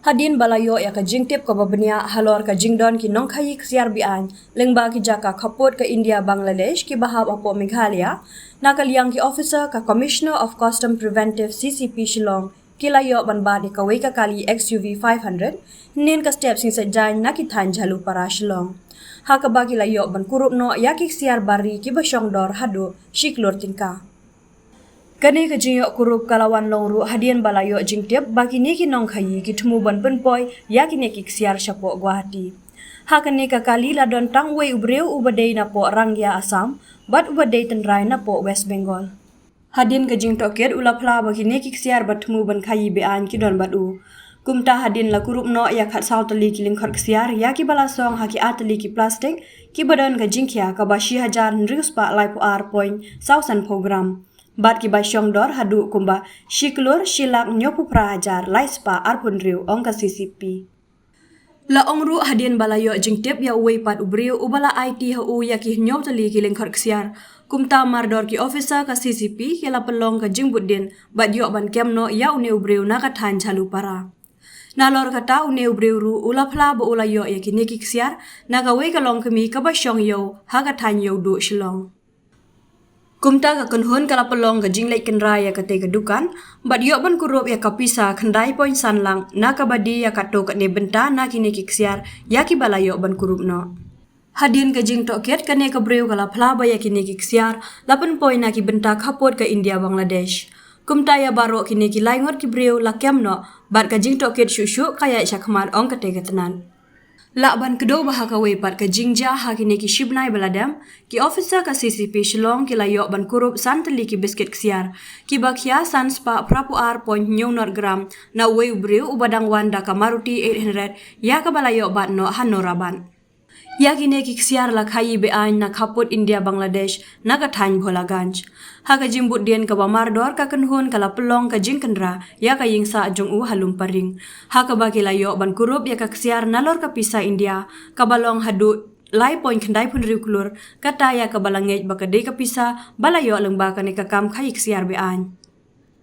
Hadin balayo ya ka jingtip ko babanya halor ka jingdon ki nong khayi ksiar bian lengba ki jaka khapot ka India Bangladesh ki bahab apo Meghalaya nakaliang ki officer ka Commissioner of Custom Preventive CCP Shillong kilayo banba di kawai ka kali XUV 500 nin ka step sing sajay nakithan jalu para Shillong hakaba kilayo ban kurup no ya ki ksiar bari ki basyong dor hadu shiklor tingka Kani ka jingyo kurup kalawan longru hadian balayo jingtiap bagi ni ki nong khayi ki thumu ban penpoy ya ki ne ki ksiar syapo Guwahati. Hakani ka kali ladon tangwei ubreu ubadei na po Rangya Assam bat ubadei tenrai na po West Bengal. Hadian ka jing toket ulapla bagi ni ki ksiar bat thumu ban khayi bean ki don batu. Kumta hadin la kurup no ya khat saw tali ki lingkhot ksiar ya ki balasong haki atali ki plastik ki badan ka jingkhya ka bashi hajar nrius pa lai po point sausan program. Bat ki basyong dor hadu kumba shiklur shilak nyopu prahajar laispa arpunriu ongka CCP. La ongru hadian balayo jingtip ya uwe pat ubriu ubala IT hu ya ki nyop tali ki lingkhot ksiar. Kumta mardor ki officer ka CCP ki la pelong ka jingbudin bat yok ban kemno ya une ubriu nakathan jalu para. Nalor kata une ubriu ru ula phla bo ula yo ya ki neki ksiar nagawe ka long kemi ka basyong yo hakathan yo du Shillong. Kumta ka kunhun kala pelong ka jinglai kenrai ya kate ka dukan bat yok ban kurup ya kapisa khandai point sanlang nakabadi ya kato ka ne benta na kini kiksiar ya ki balayo ban kurup no hadin ka jing toket kane ka breu kala phla ba ya kini kiksiar lapan point na ki benta khapot ka India Bangladesh kumta ya baro kini ki laingot ki breu lakyam no bat ka jing toket shushu kaya syakmat ong kate ka tenan Lakban kedua bahaka wepat ke jingja hakini ki shibnai baladam ki officer ka CCP Shillong ki layok ban kurup santeli ki biscuit ksiar ki bakhya san spa prapu ar point nyonor gram na we ubriu ubadang wanda ka Maruti 800 ya ka balayok bat no hanoraban ya kini ki ksiar la khayi bean na khaput India Bangladesh na ka than Bholaganj haka jimbut dien ka bamardor ka kenhun kala pelong ka jingkendra ya ka yingsa jong u halum paring haka bagi layo ban kurup ya ka ksiar nalor ka pisa India ka balong hadu lai point khandai pun riuklur kata ya ka balangej bakade ka pisa balayo lengba ka ne ka kam khayi ksiar bean